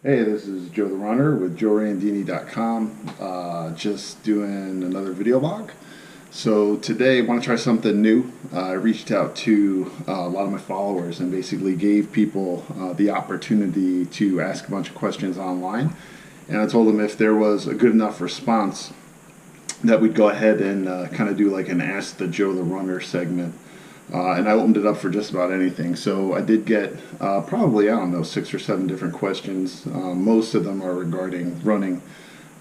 Hey, this is Joe the Runner with JoeRandini.com. Just doing another video log. So today I want to try something new. I reached out to a lot of my followers and basically gave people the opportunity to ask a bunch of questions online. And I told them if there was a good enough response that we'd go ahead and kind of do like an Ask the Joe the Runner segment. And I opened it up for just about anything. So I did get probably, I don't know, 6 or 7 different questions. Most of them are regarding running.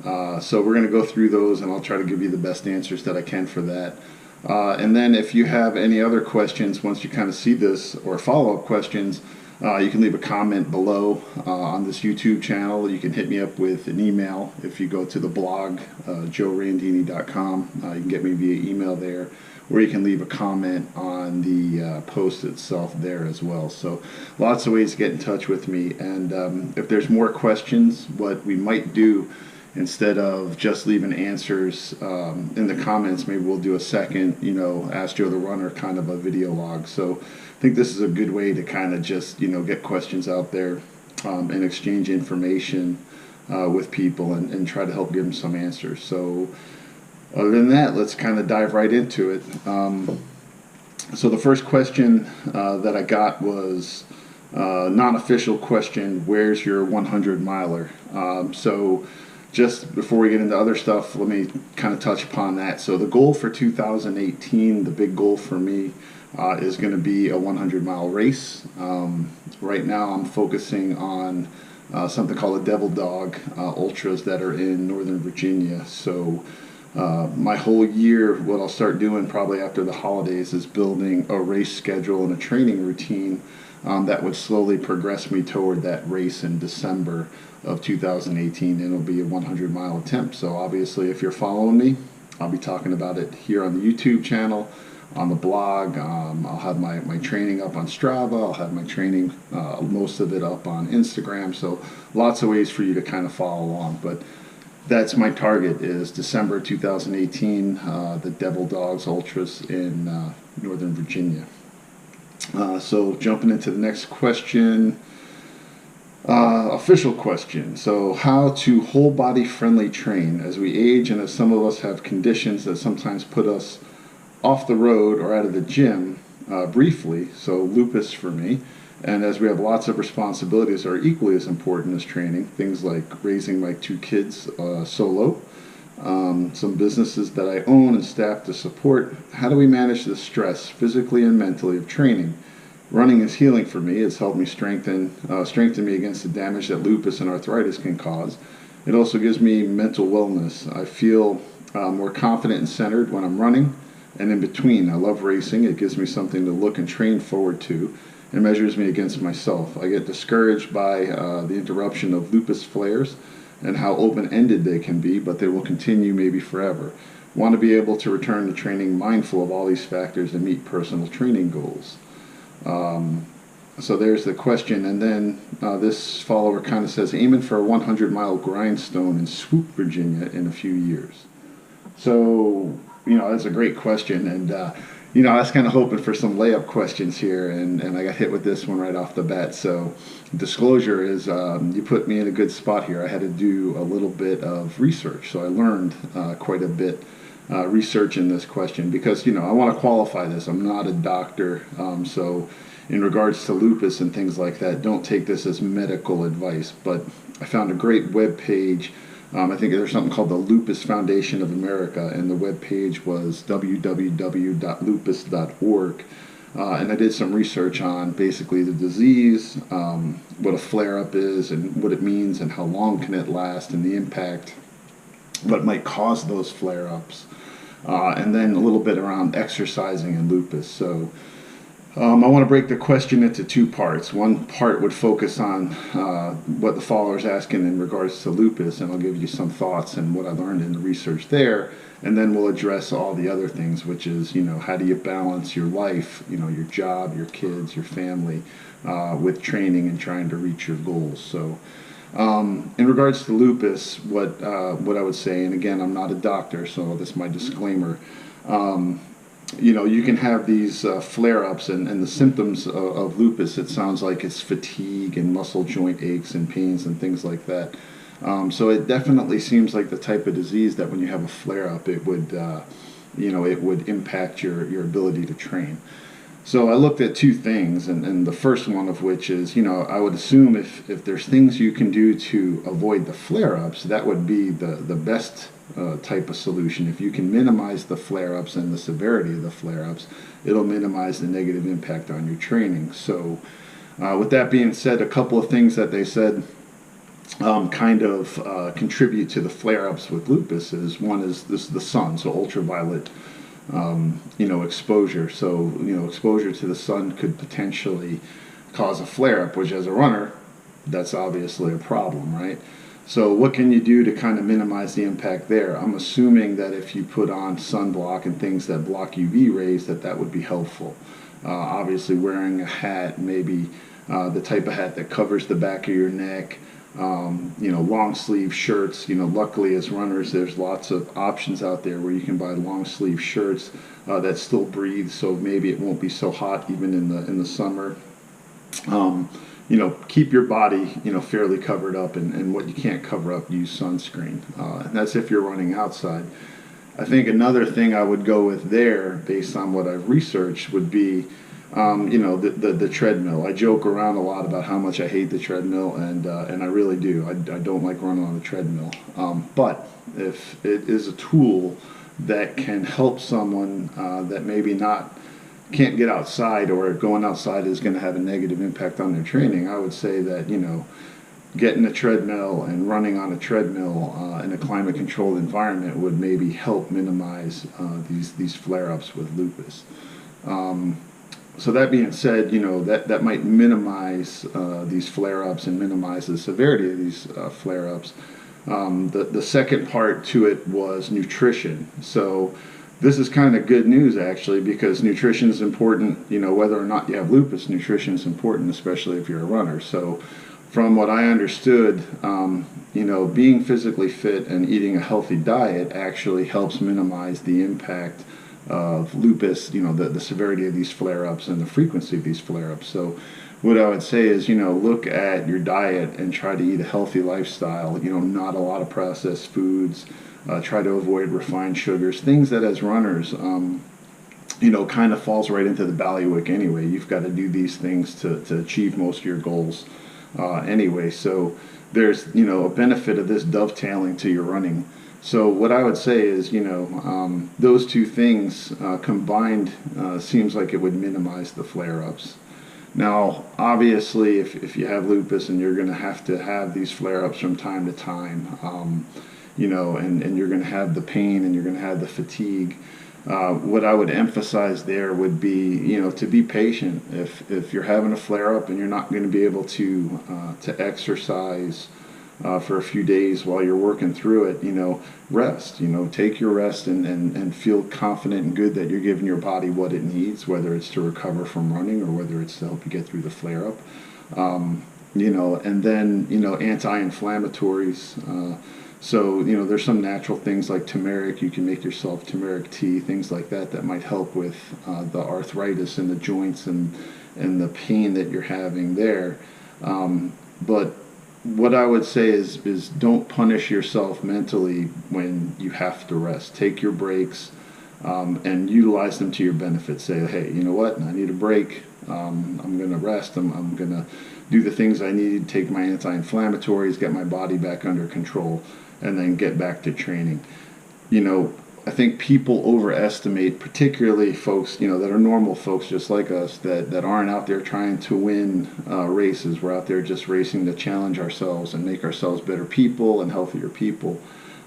So we're going to go through those and I'll try to give you the best answers that I can for that. And then if you have any other questions, once you kind of see this, or follow-up questions, you can leave a comment below on this YouTube channel. You can hit me up with an email if you go to the blog, joerandini.com. You can get me via email there, or you can leave a comment on the post itself there as well. So lots of ways to get in touch with me. And if there's more questions, what we might do, instead of just leaving answers in the comments, maybe we'll do a second, Ask Joe the Runner kind of a video log. So I think this is a good way to kind of just, get questions out there and exchange information with people and try to help give them some answers. So other than that, let's kind of dive right into it. So the first question that I got was non-official question: where's your 100-miler? So just before we get into other stuff, let me kind of touch upon that. So the goal for 2018, the big goal for me, is going to be a 100-mile race. Right now I'm focusing on something called a Devil Dog Ultras that are in Northern Virginia. So my whole year, what I'll start doing probably after the holidays, is building a race schedule and a training routine that would slowly progress me toward that race in December of 2018, and it'll be a 100-mile attempt. So obviously, if you're following me, I'll be talking about it here on the YouTube channel, on the blog. I'll have my training up on Strava. I'll have my training, most of it up on Instagram. So lots of ways for you to kind of follow along. But that's my target, is December 2018, the Devil Dogs Ultras in Northern Virginia. So jumping into the next question, official question. So how to whole body friendly train as we age, and as some of us have conditions that sometimes put us off the road or out of the gym briefly. So lupus for me. And as we have lots of responsibilities that are equally as important as training, things like raising my 2 kids solo, some businesses that I own and staff to support. How do we manage the stress physically and mentally of training? Running is healing for me. It's helped me strengthen me against the damage that lupus and arthritis can cause. It also gives me mental wellness. I feel more confident and centered when I'm running and in between. I love racing. It gives me something to look and train forward to. It measures me against myself. I get discouraged by the interruption of lupus flares and how open-ended they can be, but they will continue maybe forever. Want to be able to return to training mindful of all these factors and meet personal training goals. So there's the question. And then this follower kind of says, aiming for a 100-mile grindstone in Swoop, Virginia in a few years. So, that's a great question. And, I was kind of hoping for some layup questions here, and I got hit with this one right off the bat. So disclosure is you put me in a good spot here. I had to do a little bit of research. So I learned quite a bit researching this question because, I want to qualify this. I'm not a doctor. So in regards to lupus and things like that, don't take this as medical advice. But I found a great web page. I think there's something called the Lupus Foundation of America, and the web page was www.lupus.org. And I did some research on basically the disease, what a flare-up is and what it means and how long can it last and the impact, what might cause those flare-ups, and then a little bit around exercising and lupus. So I want to break the question into 2 parts. One part would focus on what the follower is asking in regards to lupus, and I'll give you some thoughts and what I learned in the research there. And then we'll address all the other things, which is, how do you balance your life, your job, your kids, your family, with training and trying to reach your goals. So in regards to lupus, what I would say, and again, I'm not a doctor, so this is my disclaimer. you can have these flare-ups, and the symptoms of lupus, it sounds like it's fatigue and muscle joint aches and pains and things like that. So it definitely seems like the type of disease that when you have a flare-up, it would, it would impact your ability to train. So I looked at two things, and the first one of which is, I would assume if there's things you can do to avoid the flare-ups, that would be the best type of solution. If you can minimize the flare-ups and the severity of the flare-ups, it'll minimize the negative impact on your training. So with that being said, a couple of things that they said kind of contribute to the flare-ups with lupus is, one is the sun, so ultraviolet exposure. So, exposure to the sun could potentially cause a flare-up, which as a runner, that's obviously a problem, right? So what can you do to kind of minimize the impact there? I'm assuming that if you put on sunblock and things that block UV rays, that would be helpful. Obviously wearing a hat, maybe the type of hat that covers the back of your neck, long sleeve shirts. Luckily as runners, there's lots of options out there where you can buy long sleeve shirts that still breathe, so maybe it won't be so hot even in the summer. Keep your body, fairly covered up, and what you can't cover up, use sunscreen. And that's if you're running outside. I think another thing I would go with there, based on what I've researched, would be the treadmill. I joke around a lot about how much I hate the treadmill, and I really do. I don't like running on the treadmill. But if it is a tool that can help someone that maybe can't get outside, or going outside is going to have a negative impact on their training, I would say that, getting a treadmill and running on a treadmill in a climate-controlled environment would maybe help minimize these flare-ups with lupus. So that being said, that might minimize these flare-ups and minimize the severity of these flare-ups. The second part to it was nutrition. So this is kind of good news, actually, because nutrition is important. Whether or not you have lupus, nutrition is important, especially if you're a runner. So from what I understood, being physically fit and eating a healthy diet actually helps minimize the impact of lupus, the severity of these flare-ups and the frequency of these flare-ups. So what I would say is, look at your diet and try to eat a healthy lifestyle, not a lot of processed foods, try to avoid refined sugars, things that as runners, kind of falls right into the bailiwick anyway. You've got to do these things to achieve most of your goals anyway. So there's, a benefit of this dovetailing to your running. So what I would say is, those two things combined seems like it would minimize the flare-ups. Now, obviously, if you have lupus and you're going to have these flare-ups from time to time, and you're going to have the pain and you're going to have the fatigue, what I would emphasize there would be, to be patient. If you're having a flare-up and you're not going to be able to exercise for a few days while you're working through it, rest. Take your rest and feel confident and good that you're giving your body what it needs, whether it's to recover from running or whether it's to help you get through the flare-up. And then, anti-inflammatories. So, there's some natural things like turmeric. You can make yourself turmeric tea, things like that might help with the arthritis in the joints and the pain that you're having there. But what I would say is don't punish yourself mentally when you have to rest. Take your breaks and utilize them to your benefit. Say, hey, you know what? I need a break. I'm going to rest. I'm going to do the things I need, take my anti-inflammatories, get my body back under control, and then get back to training. I think people overestimate, particularly folks, that are normal folks just like us, that aren't out there trying to win races. We're out there just racing to challenge ourselves and make ourselves better people and healthier people.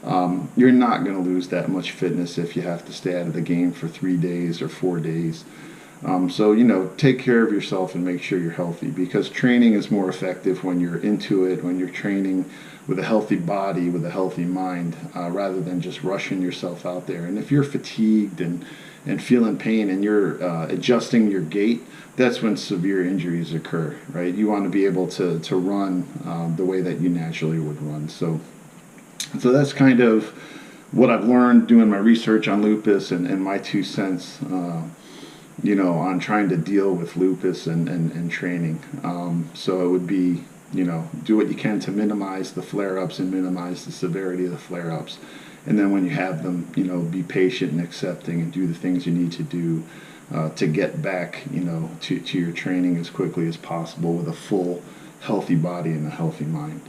You're not going to lose that much fitness if you have to stay out of the game for 3 days or 4 days. So, take care of yourself and make sure you're healthy, because training is more effective when you're into it, when you're training with a healthy body, with a healthy mind, rather than just rushing yourself out there. And if you're fatigued and feeling pain and you're adjusting your gait, that's when severe injuries occur, right? You want to be able to run the way that you naturally would run. So that's kind of what I've learned doing my research on lupus and my 2 cents, on trying to deal with lupus and training. So it would be, do what you can to minimize the flare-ups and minimize the severity of the flare-ups. And then when you have them, be patient and accepting and do the things you need to do to get back, to your training as quickly as possible with a full, healthy body and a healthy mind.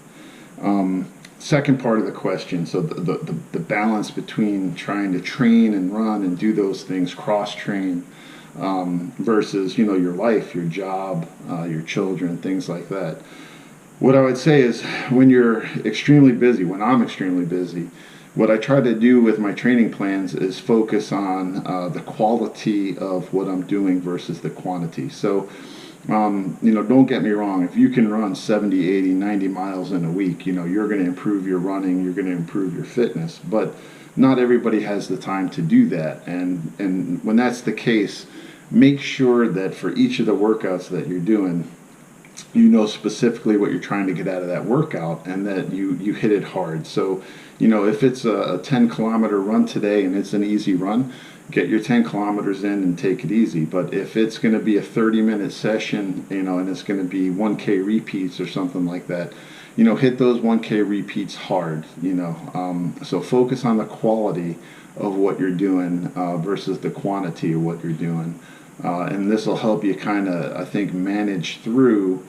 Second part of the question, so the balance between trying to train and run and do those things, cross-train, versus, your life, your job, your children, things like that. What I would say is when you're extremely busy, when I'm extremely busy, what I try to do with my training plans is focus on the quality of what I'm doing versus the quantity. So, don't get me wrong. If you can run 70, 80, 90 miles in a week, you're going to improve your running, you're going to improve your fitness. But not everybody has the time to do that. And when that's the case, make sure that for each of the workouts that you're doing, specifically what you're trying to get out of that workout and that you hit it hard. So, if it's a 10-kilometer run today and it's an easy run, get your 10 kilometers in and take it easy. But if it's going to be a 30-minute session, and it's going to be 1K repeats or something like that, hit those 1K repeats hard, So focus on the quality of what you're doing versus the quantity of what you're doing. And this will help you kind of, I think, manage through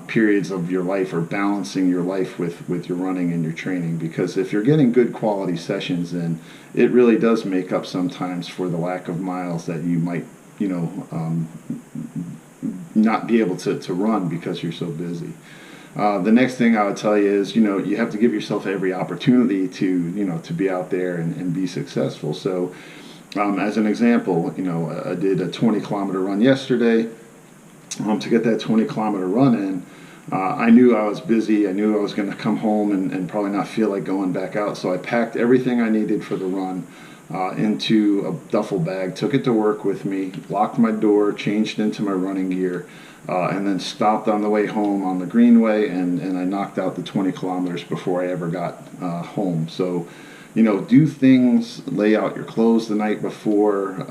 periods of your life, or balancing your life with your running and your training. Because if you're getting good quality sessions in, it really does make up sometimes for the lack of miles that you might, not be able to run because you're so busy. The next thing I would tell you is, you have to give yourself every opportunity to be out there and be successful. So, as an example, I did a 20-kilometer run yesterday. To get that 20-kilometer run in, I knew I was busy. I knew I was going to come home and probably not feel like going back out. So I packed everything I needed for the run into a duffel bag, took it to work with me, locked my door, changed into my running gear, and then stopped on the way home on the Greenway, and I knocked out the 20 kilometers before I ever got home. So, do things, lay out your clothes the night before,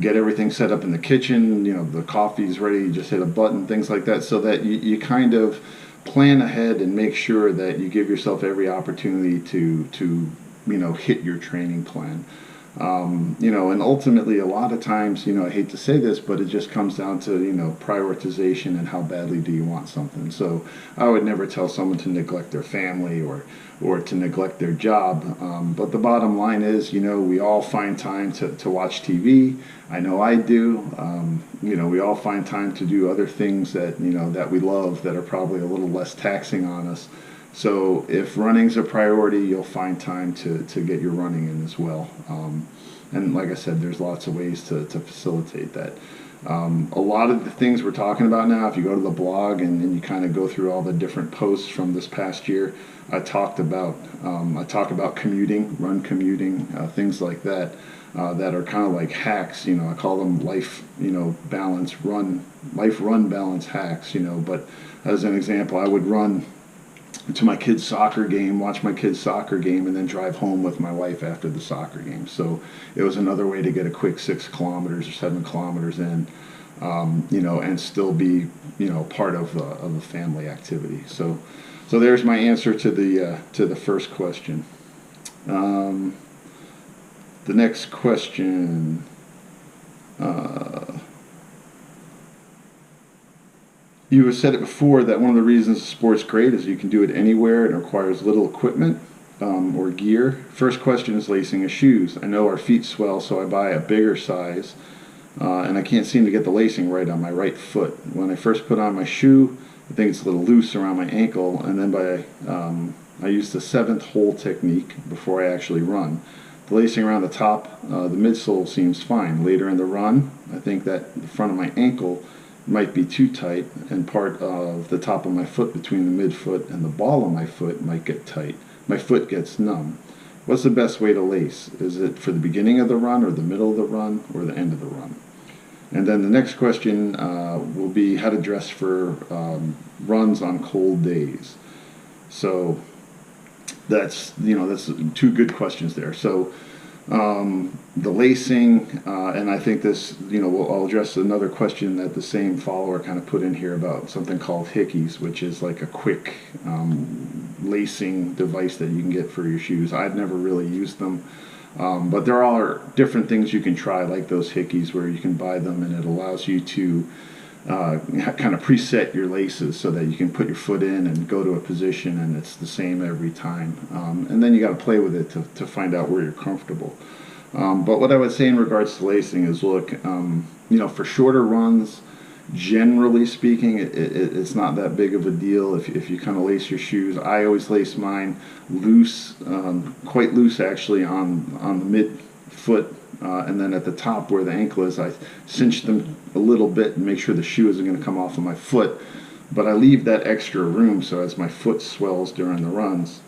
get everything set up in the kitchen, the coffee's ready, you just hit a button, things like that, so that you kind of plan ahead and make sure that you give yourself every opportunity to hit your training plan. And ultimately a lot of times, I hate to say this, but it just comes down to, prioritization and how badly do you want something. So I would never tell someone to neglect their family or to neglect their job. But the bottom line is, we all find time to watch TV. I know I do. We all find time to do other things that, that we love, that are probably a little less taxing on us. So if running's a priority, you'll find time to get your running in as well. And like I said, there's lots of ways to facilitate that. A lot of the things we're talking about now, if you go to the blog and you kind of go through all the different posts from this past year, I talk about commuting, run commuting, things like that, that are kind of like hacks. I call them life run balance hacks. But as an example, I would run to my kids' soccer game, watch my kids' soccer game, and then drive home with my wife after the soccer game. So it was another way to get a quick 6 kilometers or 7 kilometers in, and still be, part of a family activity. So there's my answer to the first question. The next question. You have said it before that one of the reasons the sport's great is you can do it anywhere and it requires little equipment or gear. First question is lacing of shoes. I know our feet swell, so I buy a bigger size, and I can't seem to get the lacing right on my right foot. When I first put on my shoe, I think it's a little loose around my ankle, and then I use the 7th hole technique before I actually run. The lacing around the top, the midsole seems fine. Later in the run, I think that the front of my ankle might be too tight, and part of the top of my foot between the midfoot and the ball of my foot might get tight. My foot gets numb. What's the best way to lace? Is it for the beginning of the run, or the middle of the run, or the end of the run? And then the next question will be how to dress for runs on cold days. So that's two good questions there. So the lacing, and I think this, I'll address another question that the same follower kind of put in here about something called Hickeys, which is like a quick lacing device that you can get for your shoes. I've never really used them, but there are different things you can try, like those Hickeys, where you can buy them and it allows you to kind of preset your laces so that you can put your foot in and go to a position and it's the same every time. And then you got to play with it to find out where you're comfortable. But what I would say in regards to lacing is, look, for shorter runs, generally speaking, it's not that big of a deal if you kind of lace your shoes. I always lace mine loose, quite loose actually, on the mid foot. And then at the top where the ankle is, I cinch them a little bit and make sure the shoe isn't going to come off of my foot. But I leave that extra room so as my foot swells during the runs,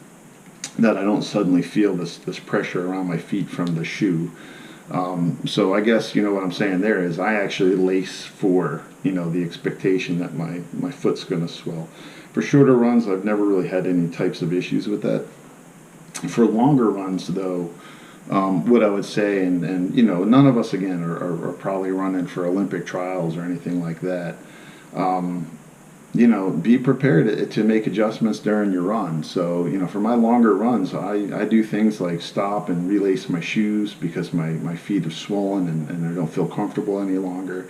that I don't suddenly feel this pressure around my feet from the shoe. So I guess, what I'm saying there is I actually lace for, the expectation that my foot's going to swell. For shorter runs, I've never really had any types of issues with that. For longer runs, though, what I would say, and none of us, again, are probably running for Olympic trials or anything like that. Be prepared to make adjustments during your run. So, for my longer runs, I do things like stop and relace my shoes because my feet are swollen and I don't feel comfortable any longer.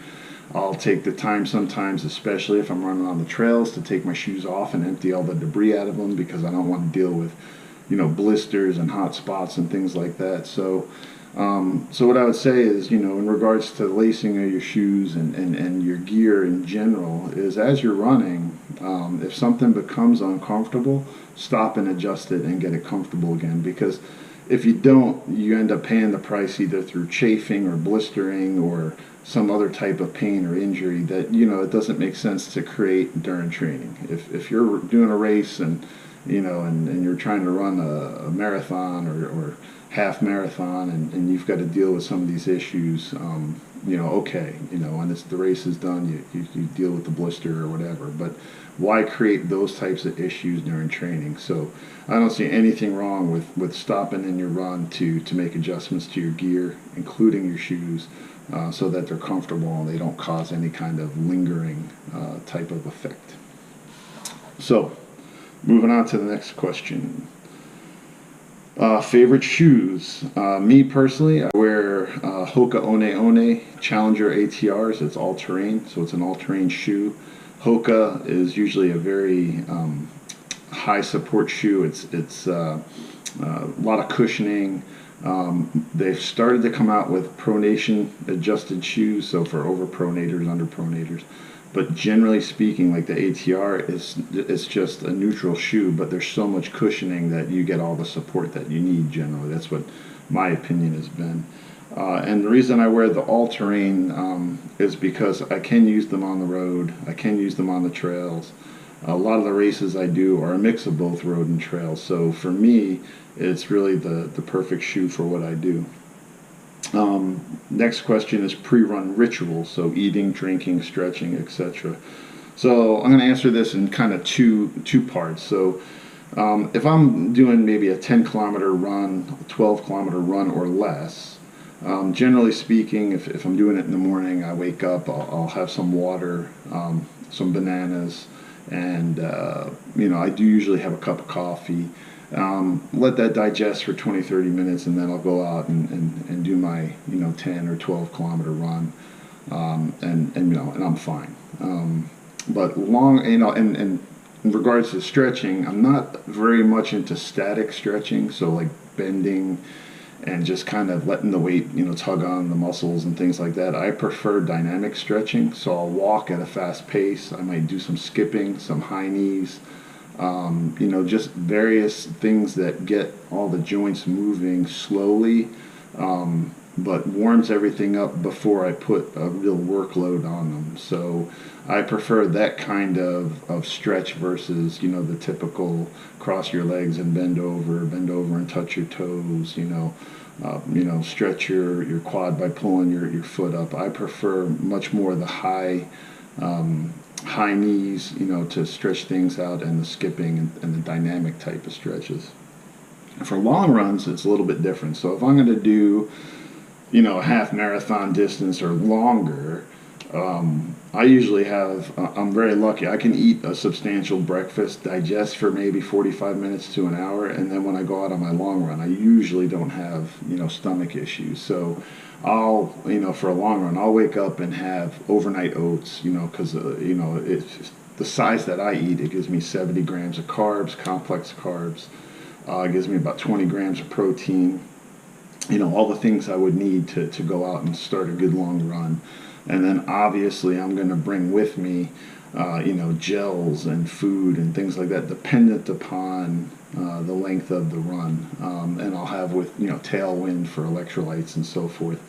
I'll take the time sometimes, especially if I'm running on the trails, to take my shoes off and empty all the debris out of them because I don't want to deal with blisters and hot spots and things like that. So what I would say is, in regards to lacing of your shoes and your gear in general, is as you're running, if something becomes uncomfortable, stop and adjust it and get it comfortable again. Because if you don't, you end up paying the price either through chafing or blistering or some other type of pain or injury that, it doesn't make sense to create during training. If you're doing a race and you're trying to run a marathon or half marathon and you've got to deal with some of these issues, okay, and the race is done, you deal with the blister or whatever, but why create those types of issues during training? So I don't see anything wrong with stopping in your run to make adjustments to your gear, including your shoes, so that they're comfortable and they don't cause any kind of lingering type of effect. So moving on to the next question. Favorite shoes. Me personally, I wear Hoka One One Challenger ATRs. It's all-terrain, so it's an all-terrain shoe. Hoka is usually a very high support shoe. It's a lot of cushioning. They've started to come out with pronation adjusted shoes, so for over pronators, under pronators. But generally speaking, like the ATR, it's just a neutral shoe, but there's so much cushioning that you get all the support that you need generally. That's what my opinion has been. And the reason I wear the all-terrain is because I can use them on the road. I can use them on the trails. A lot of the races I do are a mix of both road and trail. So for me, it's really the perfect shoe for what I do. Next question is pre-run rituals, so eating, drinking, stretching, etc. So I'm going to answer this in kind of two parts. So if I'm doing maybe a 10-kilometer run, a 12-kilometer run or less, generally speaking, if I'm doing it in the morning, I wake up, I'll have some water, some bananas, and I do usually have a cup of coffee. Let that digest for 20-30 minutes, and then I'll go out and do my 10 or 12 kilometer run, and I'm fine. But long, and in regards to stretching, I'm not very much into static stretching, so like bending and just kind of letting the weight tug on the muscles and things like that. I prefer dynamic stretching, so I'll walk at a fast pace. I might do some skipping, some high knees. Just various things that get all the joints moving slowly, but warms everything up before I put a real workload on them. So I prefer that kind of stretch versus, the typical cross your legs and bend over and touch your toes, stretch your quad by pulling your foot up. I prefer much more the high knees, to stretch things out, and the skipping and the dynamic type of stretches. For long runs, it's a little bit different. So if I'm going to do, a half marathon distance or longer, I usually have, I'm very lucky. I can eat a substantial breakfast, digest for maybe 45 minutes to an hour, and then when I go out on my long run, I usually don't have, stomach issues. So I'll, for a long run, I'll wake up and have overnight oats, because, it's the size that I eat, it gives me 70 grams of carbs, complex carbs. It gives me about 20 grams of protein, all the things I would need to go out and start a good long run. And then obviously I'm going to bring with me, gels and food and things like that, dependent upon the length of the run. And I'll have with, tailwind for electrolytes and so forth.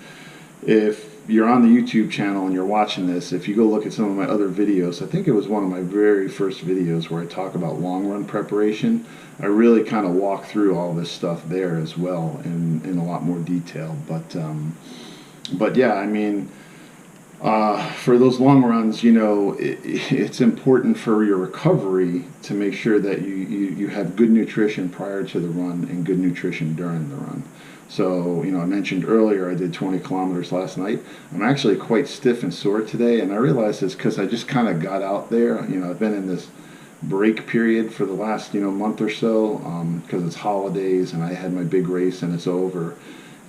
If you're on the YouTube channel and you're watching this, if you go look at some of my other videos, I think it was one of my very first videos where I talk about long run preparation. I really kind of walk through all this stuff there as well in a lot more detail. But yeah, I mean, for those long runs, it's important for your recovery to make sure that you have good nutrition prior to the run and good nutrition during the run. So, I mentioned earlier I did 20 kilometers last night. I'm actually quite stiff and sore today, and I realized it's because I just kind of got out there. I've been in this break period for the last, month or so, because it's holidays and I had my big race and it's over.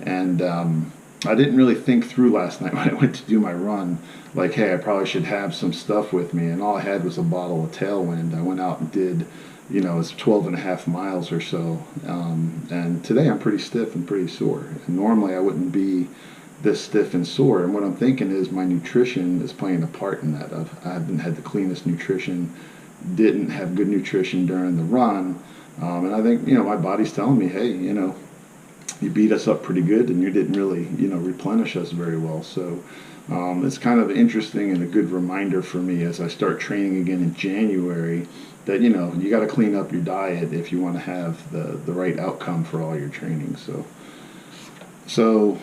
And I didn't really think through last night when I went to do my run, like, hey, I probably should have some stuff with me. And all I had was a bottle of Tailwind. I went out and did, it's 12.5 miles or so. And today I'm pretty stiff and pretty sore. And normally I wouldn't be this stiff and sore. And what I'm thinking is my nutrition is playing a part in that. I haven't had the cleanest nutrition, didn't have good nutrition during the run. And I think, my body's telling me, hey, you beat us up pretty good and you didn't really, replenish us very well. So it's kind of interesting and a good reminder for me as I start training again in January that, you got to clean up your diet if you want to have the right outcome for all your training. So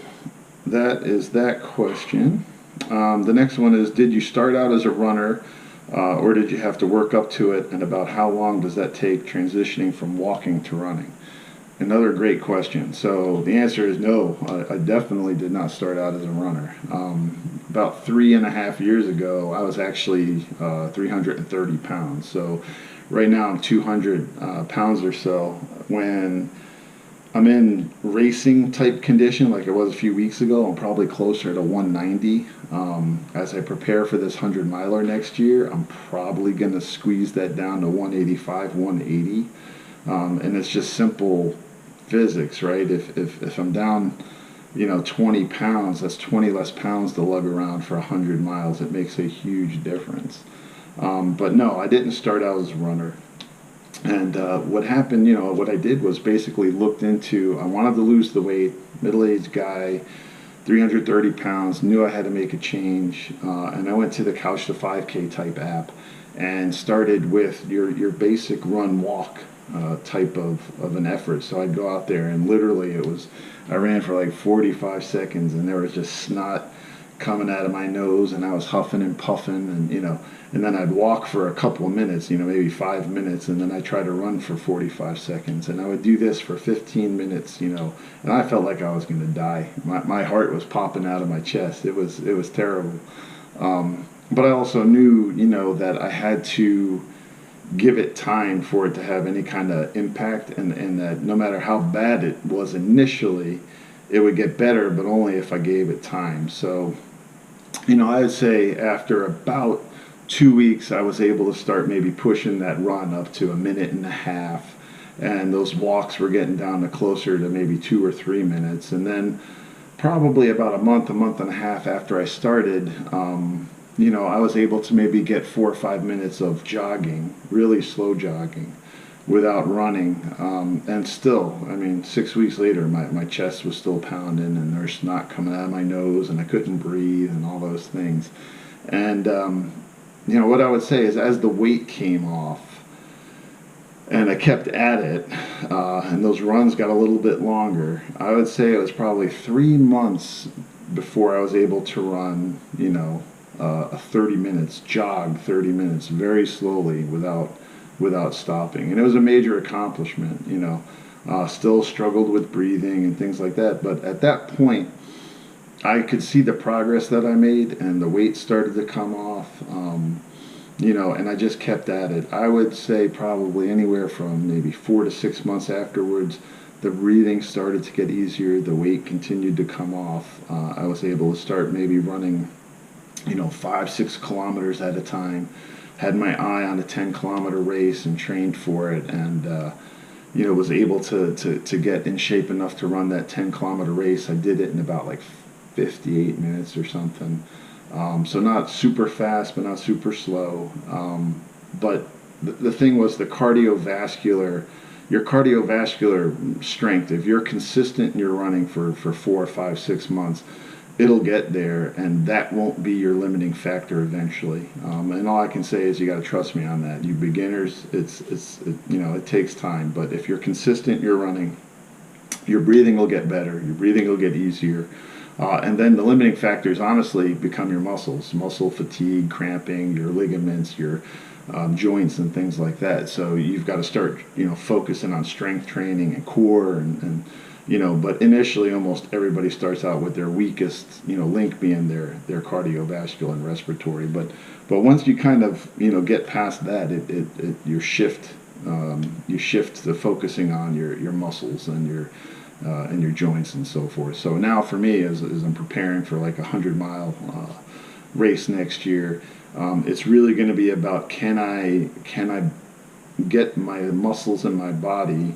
that is that question. The next one is, did you start out as a runner or did you have to work up to it, and about how long does that take transitioning from walking to running? Another great question. So the answer is no. I definitely did not start out as a runner. About 3.5 years ago, I was actually 330 pounds. So right now I'm 200 pounds or so. When I'm in racing type condition like I was a few weeks ago, I'm probably closer to 190. As I prepare for this 100-miler next year, I'm probably going to squeeze that down to 185, 180. And it's just simple physics, right? If I'm down, 20 pounds, that's 20 less pounds to lug around for 100 miles. It makes a huge difference. But no, I didn't start out as a runner. And what happened, what I did was basically looked into, I wanted to lose the weight, middle-aged guy, 330 pounds, knew I had to make a change. And I went to the Couch to 5K type app and started with your basic run walk type of an effort. So I'd go out there and literally I ran for like 45 seconds and there was just snot coming out of my nose and I was huffing and puffing and then I'd walk for a couple of minutes, maybe 5 minutes, and then I'd try to run for 45 seconds, and I would do this for 15 minutes, and I felt like I was going to die. My heart was popping out of my chest. It was terrible. But I also knew, that I had to give it time for it to have any kind of impact, and that no matter how bad it was initially, it would get better, but only if I gave it time. So, I would say after about 2 weeks, I was able to start maybe pushing that run up to 1.5 minutes, and those walks were getting down to closer to maybe 2 or 3 minutes. And then probably about a month and a half after I started, I was able to maybe get 4 or 5 minutes of jogging, really slow jogging, without running. And still, 6 weeks later, my chest was still pounding and there was snot coming out of my nose and I couldn't breathe and all those things. And, what I would say is as the weight came off and I kept at it, and those runs got a little bit longer, I would say it was probably 3 months before I was able to run, a 30 minutes, jog 30 minutes very slowly without stopping. And it was a major accomplishment, Still struggled with breathing and things like that. But at that point, I could see the progress that I made, and the weight started to come off. And I just kept at it. I would say probably anywhere from maybe 4 to 6 months afterwards, the breathing started to get easier. The weight continued to come off. I was able to start maybe running, 5, 6 kilometers at a time. Had my eye on a 10-kilometer race and trained for it, and was able to get in shape enough to run that 10-kilometer race. I did it in about like 58 minutes or something. So not super fast, but not super slow. But the thing was your cardiovascular strength, if you're consistent in your running for 4, 5, 6 months, it'll get there, and that won't be your limiting factor eventually. And all I can say is you got to trust me on that. You beginners, it takes time, but if you're consistent in your running, your breathing will get better, your breathing will get easier. And then the limiting factors honestly become your muscle fatigue, cramping, your ligaments, your joints and things like that. So you've got to start, focusing on strength training and core and but initially almost everybody starts out with their weakest, link being their cardiovascular and respiratory. But once you kind of, get past that, you shift to focusing on your muscles and your joints and so forth. So now for me, as I'm preparing for like a 100-mile race next year, it's really going to be about can I get my muscles in my body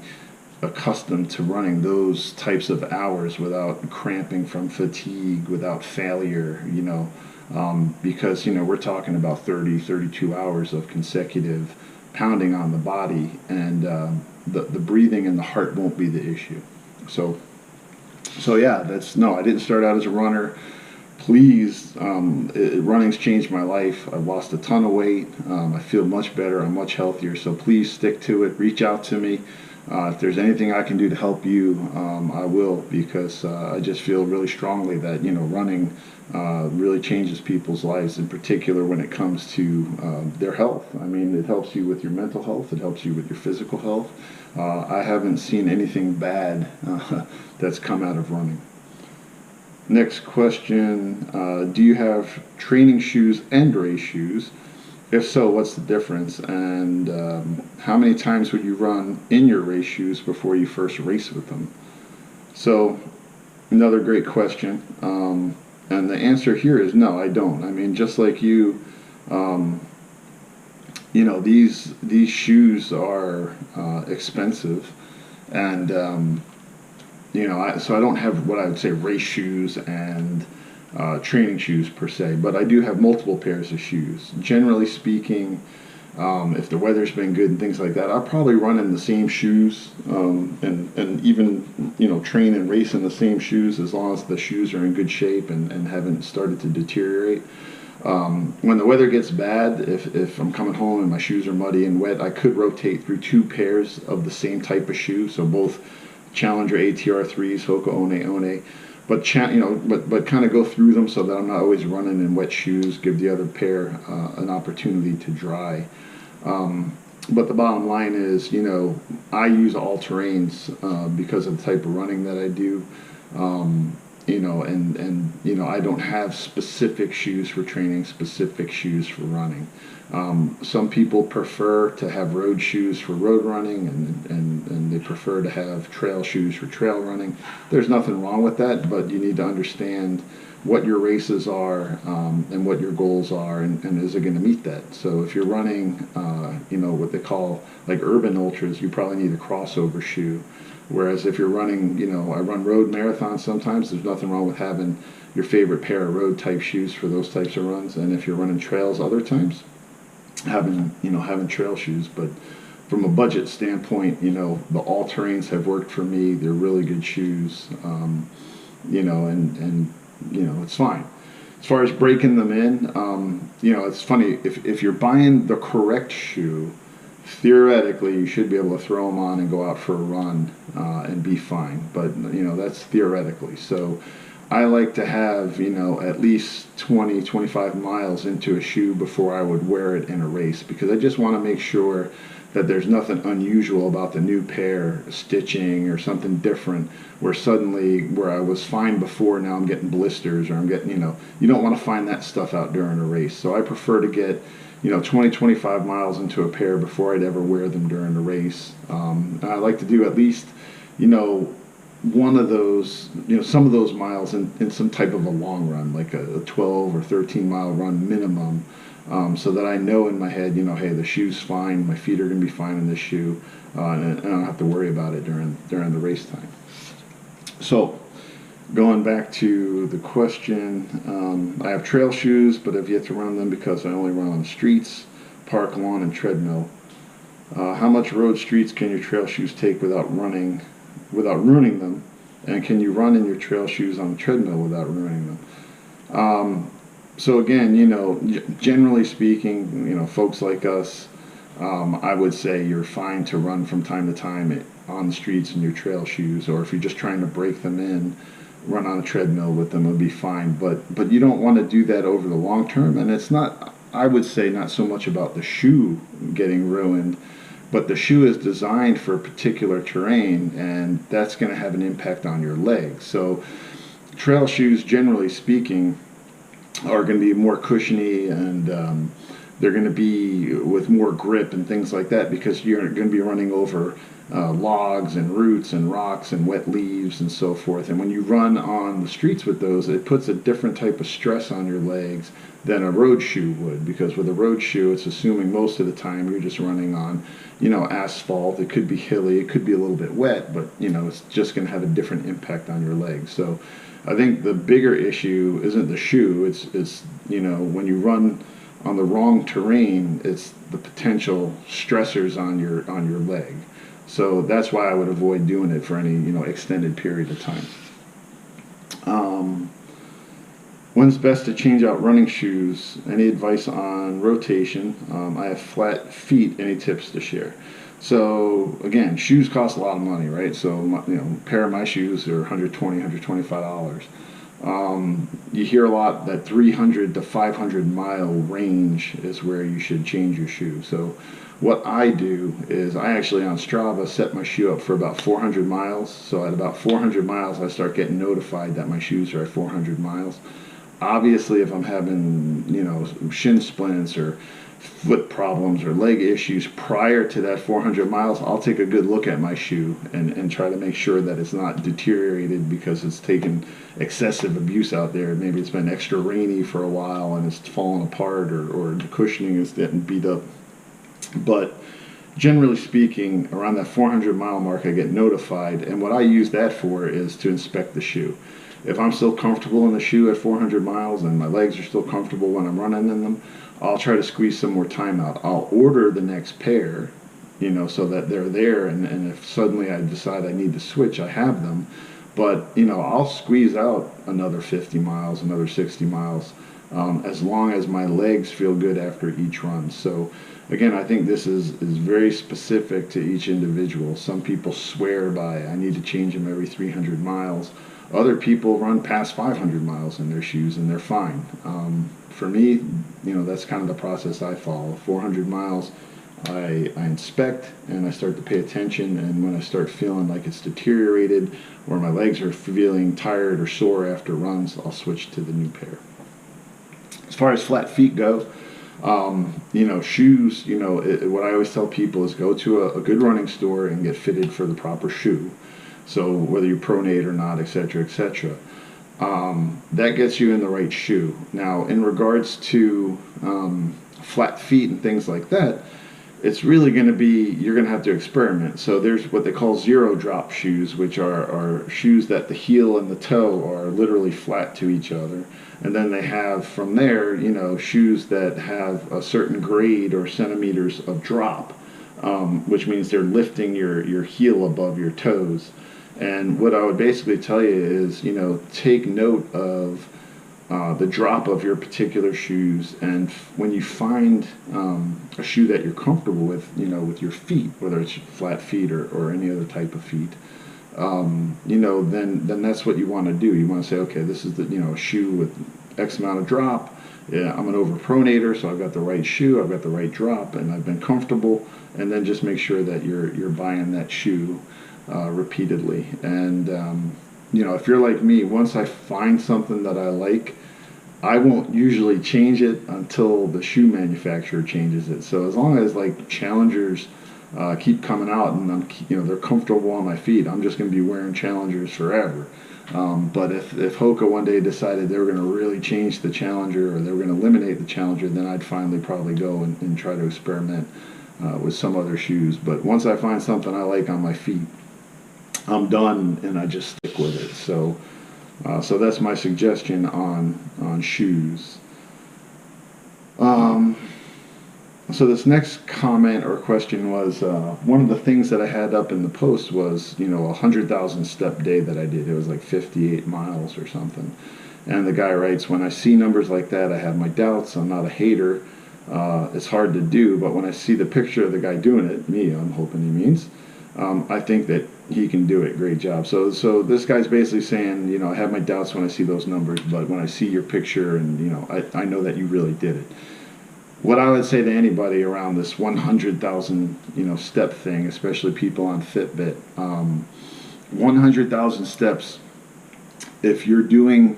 accustomed to running those types of hours without cramping from fatigue, without failure, because we're talking about 32 hours of consecutive pounding on the body, and the breathing and the heart won't be the issue. So yeah, I didn't start out as a runner. Please, running's changed my life. I've lost a ton of weight. I feel much better. I'm much healthier. So please stick to it. Reach out to me. If there's anything I can do to help you, I will, because I just feel really strongly that running really changes people's lives, in particular when it comes to their health. I mean, it helps you with your mental health. It helps you with your physical health. I haven't seen anything bad that's come out of running. Next question, do you have training shoes and race shoes? If so, what's the difference? And how many times would you run in your race shoes before you first race with them? So, another great question. And the answer here is no, I don't. I mean, just like you, these shoes are expensive, and so I don't have what I would say race shoes and training shoes per se, but I do have multiple pairs of shoes. Generally speaking, if the weather's been good and things like that, I'll probably run in the same shoes, and even train and race in the same shoes, as long as the shoes are in good shape and haven't started to deteriorate. When the weather gets bad, if I'm coming home and my shoes are muddy and wet, I could rotate through 2 pairs of the same type of shoe, so both Challenger ATR3s, Hoka One, but kind of go through them so that I'm not always running in wet shoes. Give the other pair an opportunity to dry. But the bottom line is, I use all terrains because of the type of running that I do. I don't have specific shoes for training, specific shoes for running. Some people prefer to have road shoes for road running, and they prefer to have trail shoes for trail running. There's nothing wrong with that, but you need to understand what your races are, and what your goals are, and is it going to meet that. So if you're running, what they call like urban ultras, you probably need a crossover shoe. Whereas if you're running, I run road marathons sometimes, there's nothing wrong with having your favorite pair of road type shoes for those types of runs. And if you're running trails other times, having trail shoes. But from a budget standpoint, the all-terrains have worked for me. They're really good shoes, it's fine. As far as breaking them in, it's funny, if you're buying the correct shoe, theoretically you should be able to throw them on and go out for a run and be fine, but that's theoretically. So I like to have at least 20-25 miles into a shoe before I would wear it in a race, because I just want to make sure that there's nothing unusual about the new pair, stitching or something different, where suddenly where I was fine before, now I'm getting blisters, or I'm getting, you don't want to find that stuff out during a race. So I prefer to get 20, 25 miles into a pair before I'd ever wear them during the race. And I like to do at least, one of those, some of those miles in some type of a long run, like a 12 or 13 mile run minimum, so that I know in my head, hey, the shoe's fine, my feet are going to be fine in this shoe, and I don't have to worry about it during the race time. So, going back to the question, I have trail shoes, but I've yet to run them because I only run on the streets, park, lawn, and treadmill. How much road streets can your trail shoes take without ruining them? And can you run in your trail shoes on the treadmill without ruining them? So again, generally speaking, folks like us, I would say you're fine to run from time to time on the streets in your trail shoes, or if you're just trying to break them in, run on a treadmill with them would be fine. But you don't want to do that over the long term, and it's not, I would say, not so much about the shoe getting ruined, but the shoe is designed for a particular terrain, and that's going to have an impact on your legs. So trail shoes, generally speaking, are going to be more cushiony, and they're going to be with more grip and things like that, because you're going to be running over logs and roots and rocks and wet leaves and so forth. And when you run on the streets with those, it puts a different type of stress on your legs than a road shoe would, because with a road shoe, it's assuming most of the time you're just running on asphalt. It could be hilly, it could be a little bit wet, but it's just going to have a different impact on your legs. So I think the bigger issue isn't the shoe, it's when you run on the wrong terrain, it's the potential stressors on your leg. So that's why I would avoid doing it for any extended period of time. When's best to change out running shoes? Any advice on rotation? I have flat feet. Any tips to share? So again, shoes cost a lot of money, right? So a pair of my shoes are $120, $125. You hear a lot that 300 to 500 mile range is where you should change your shoe. So what I do is I actually on Strava set my shoe up for about 400 miles. So at about 400 miles, I start getting notified that my shoes are at 400 miles. Obviously, if I'm having, shin splints or foot problems or leg issues prior to that 400 miles, I'll take a good look at my shoe and try to make sure that it's not deteriorated because it's taken excessive abuse out there. Maybe it's been extra rainy for a while and it's fallen apart, or the cushioning is getting beat up. But generally speaking, around that 400 mile mark, I get notified, and what I use that for is to inspect the shoe. If I'm still comfortable in the shoe at 400 miles and my legs are still comfortable when I'm running in them, I'll try to squeeze some more time out. I'll order the next pair, so that they're there, and if suddenly I decide I need to switch, I have them. But, I'll squeeze out another 50 miles, another 60 miles, as long as my legs feel good after each run. So again, I think this is very specific to each individual. Some people swear by, I need to change them every 300 miles. Other people run past 500 miles in their shoes and they're fine. For me, that's kind of the process I follow. 400 miles, I inspect and I start to pay attention, and when I start feeling like it's deteriorated or my legs are feeling tired or sore after runs, I'll switch to the new pair. As far as flat feet go, shoes, what I always tell people is go to a good running store and get fitted for the proper shoe. So whether you pronate or not, etc., etc., that gets you in the right shoe. Now, in regards to flat feet and things like that, it's really going to be, you're going to have to experiment. So there's what they call zero drop shoes, which are shoes that the heel and the toe are literally flat to each other. And then they have from there, shoes that have a certain grade or centimeters of drop, which means they're lifting your heel above your toes. And what I would basically tell you is, take note of the drop of your particular shoes, and when you find a shoe that you're comfortable with, with your feet, whether it's flat feet or any other type of feet, then that's what you want to do. You want to say, okay, this is the a shoe with X amount of drop, Yeah, I'm an overpronator, so I've got the right shoe, I've got the right drop, and I've been comfortable. And then just make sure that you're buying that shoe repeatedly. And you know, if you're like me, once I find something that I like, I won't usually change it until the shoe manufacturer changes it. So as long as like Challengers keep coming out and you know, they're comfortable on my feet, I'm just going to be wearing Challengers forever. But if Hoka one day decided they were going to really change the Challenger, or they were going to eliminate the Challenger, then I'd finally probably go and try to experiment with some other shoes. But once I find something I like on my feet, I'm done and I just stick with it. So that's my suggestion on shoes. So this next comment or question was, one of the things that I had up in the post was, you know, a 100,000 step day that I did. It was like 58 miles or something. And the guy writes, when I see numbers like that, I have my doubts. I'm not a hater. It's hard to do, but when I see the picture of the guy doing it, me, I'm hoping he means, I think that he can do it. Great job. So this guy's basically saying, you know, I have my doubts when I see those numbers, but when I see your picture, and you know, I know that you really did it. What I would say to anybody around this 100,000, you know, step thing, especially people on Fitbit, 100,000 steps. If you're doing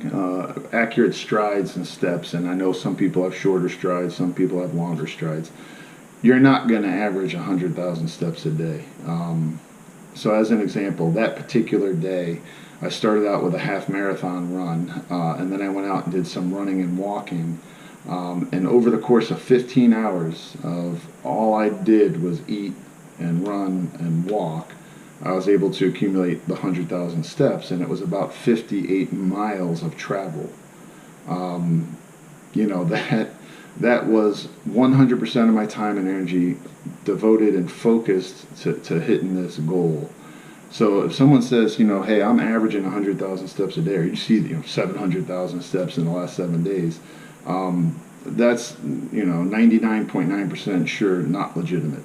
accurate strides and steps, and I know some people have shorter strides, some people have longer strides, you're not going to average 100,000 steps a day. So as an example, that particular day, I started out with a half marathon run, and then I went out and did some running and walking. And over the course of 15 hours of all I did was eat and run and walk, I was able to accumulate the 100,000 steps, and it was about 58 miles of travel. You know, that was 100% of my time and energy devoted and focused to hitting this goal. So if someone says, you know, hey, I'm averaging 100,000 steps a day, or you see, you know, 700,000 steps in the last 7 days, that's, you know, 99.9% sure not legitimate.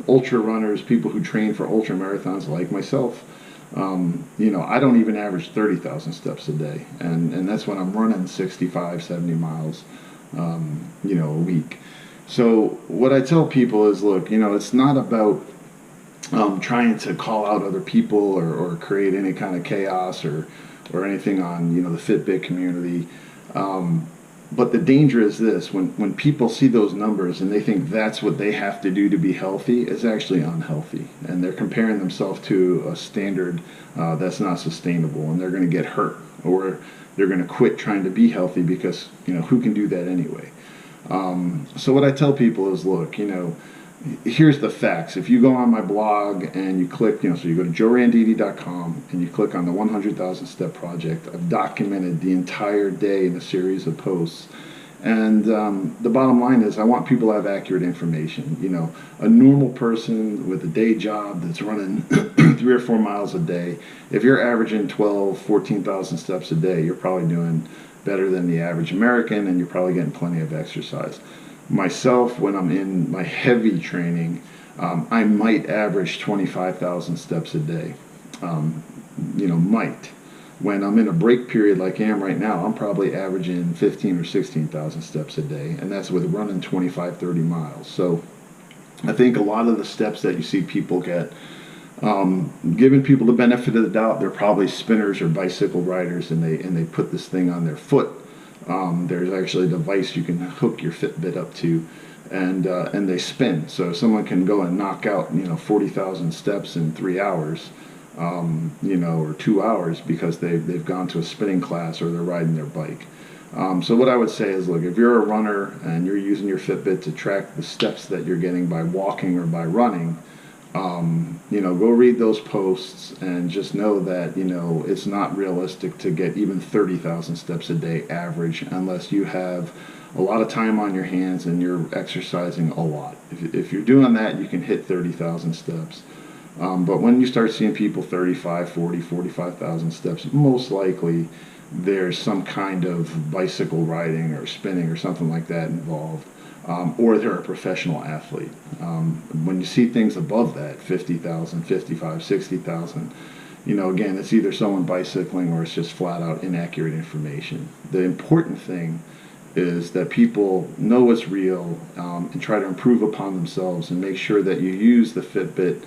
Ultra runners, people who train for ultra marathons like myself, you know, I don't even average 30,000 steps a day, and that's when I'm running 65, 70 miles, you know, a week. So what I tell people is, look, you know, it's not about trying to call out other people or create any kind of chaos or anything on, you know, the Fitbit community. But the danger is this: when people see those numbers and they think that's what they have to do to be healthy, it's actually unhealthy, and they're comparing themselves to a standard that's not sustainable, and they're going to get hurt, or they're going to quit trying to be healthy because, you know, who can do that anyway? So what I tell people is, look, you know, here's the facts. If you go on my blog and you click, you know, so you go to joerandini.com and you click on the 100,000 Step Project, I've documented the entire day in a series of posts. And the bottom line is, I want people to have accurate information. You know, a normal person with a day job that's running 3 or 4 miles a day, if you're averaging 12, 14,000 steps a day, you're probably doing better than the average American, and you're probably getting plenty of exercise. Myself, when I'm in my heavy training, I might average 25,000 steps a day. You know, might. When I'm in a break period like I am right now, I'm probably averaging 15 or 16,000 steps a day, and that's with running 25, 30 miles. So I think a lot of the steps that you see people get, giving people the benefit of the doubt, they're probably spinners or bicycle riders, and they put this thing on their foot. There's actually a device you can hook your Fitbit up to, and they spin. So someone can go and knock out, you know, 40,000 steps in 3 hours, you know, or 2 hours, because they've gone to a spinning class or they're riding their bike. So what I would say is, look, if you're a runner and you're using your Fitbit to track the steps that you're getting by walking or by running, you know, go read those posts and just know that, you know, it's not realistic to get even 30,000 steps a day average unless you have a lot of time on your hands and you're exercising a lot. If you're doing that, you can hit 30,000 steps. But when you start seeing people 35, 40, 45,000 steps, most likely there's some kind of bicycle riding or spinning or something like that involved. Or they're a professional athlete. When you see things above that, 50,000, 55, 60,000, you know, again, it's either someone bicycling or it's just flat out inaccurate information. The important thing is that people know it's real, and try to improve upon themselves and make sure that you use the Fitbit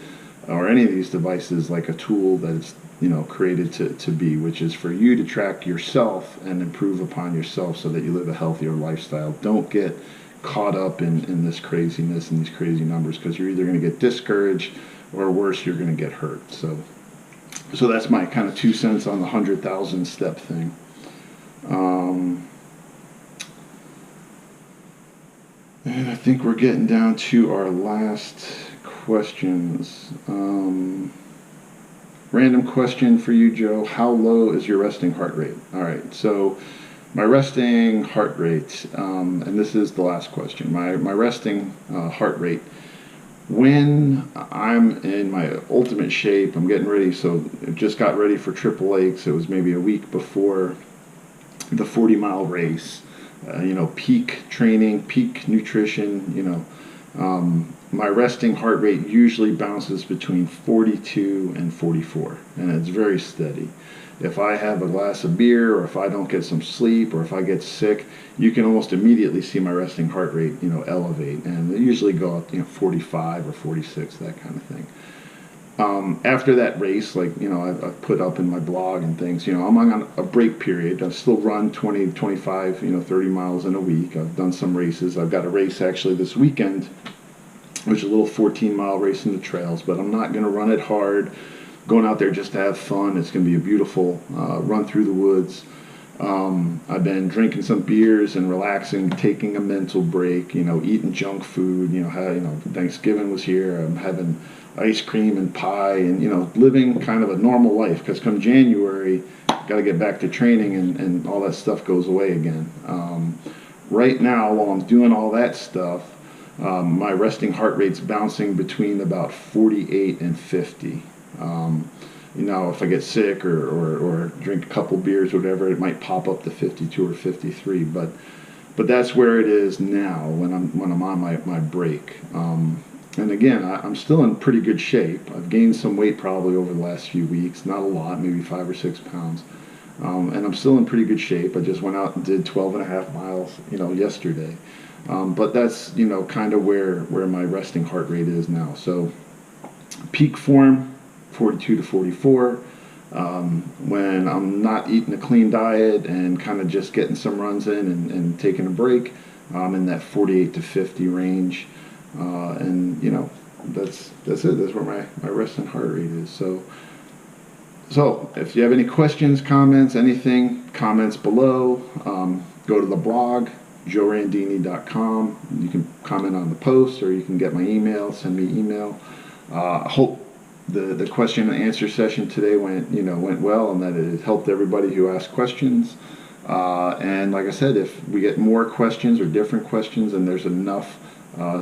or any of these devices like a tool that it's, you know, created to be, which is for you to track yourself and improve upon yourself so that you live a healthier lifestyle. Don't get caught up in this craziness and these crazy numbers, because you're either going to get discouraged or worse, you're going to get hurt. So that's my kind of 2 cents on the 100,000 step thing. And I think we're getting down to our last questions. Random question for you, Joe. How low is your resting heart rate? All right, so my resting heart rate, and this is the last question, my resting heart rate, when I'm in my ultimate shape, I'm getting ready, so I just got ready for Triple Lakes. It was maybe a week before the 40-mile race. You know, peak training, peak nutrition, you know, my resting heart rate usually bounces between 42 and 44, and it's very steady. If I have a glass of beer, or if I don't get some sleep, or if I get sick, you can almost immediately see my resting heart rate, you know, elevate, and they usually go up, you know, 45 or 46, that kind of thing. After that race, like, you know, I've put up in my blog and things, you know, I'm on a break period. I still run 20, 25, you know, 30 miles in a week. I've done some races. I've got a race actually this weekend, which is a little 14-mile race in the trails, but I'm not going to run it hard, going out there just to have fun. It's going to be a beautiful run through the woods. I've been drinking some beers and relaxing, taking a mental break, you know, eating junk food. You know, Thanksgiving was here. I'm having ice cream and pie, and, you know, living kind of a normal life, because come January, got to get back to training, and all that stuff goes away again. Right now, while I'm doing all that stuff, my resting heart rate's bouncing between about 48 and 50. You know, if I get sick or drink a couple beers, whatever, it might pop up to 52 or 53. But that's where it is now when I'm on my break. And again, I'm still in pretty good shape. I've gained some weight probably over the last few weeks, not a lot, maybe 5 or 6 pounds. And I'm still in pretty good shape. I just went out and did 12.5 miles, you know, yesterday. But that's, you know, kind of where my resting heart rate is now. So peak form, 42 to 44. When I'm not eating a clean diet and kind of just getting some runs in and taking a break, I'm in that 48 to 50 range. And, you know, that's it. That's where my resting heart rate is. So if you have any questions, comments, anything, comments below. Go to the blog, joerandini.com. You can comment on the post, or you can get my email, send me email. I hope the question and answer session today went well, and that it helped everybody who asked questions. And like I said, if we get more questions or different questions, and there's enough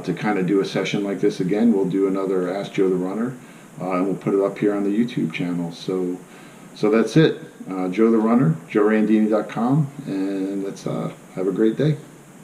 to kind of do a session like this again, we'll do another Ask Joe the Runner, and we'll put it up here on the YouTube channel. So that's it. Joe the Runner, joerandini.com, and let's have a great day.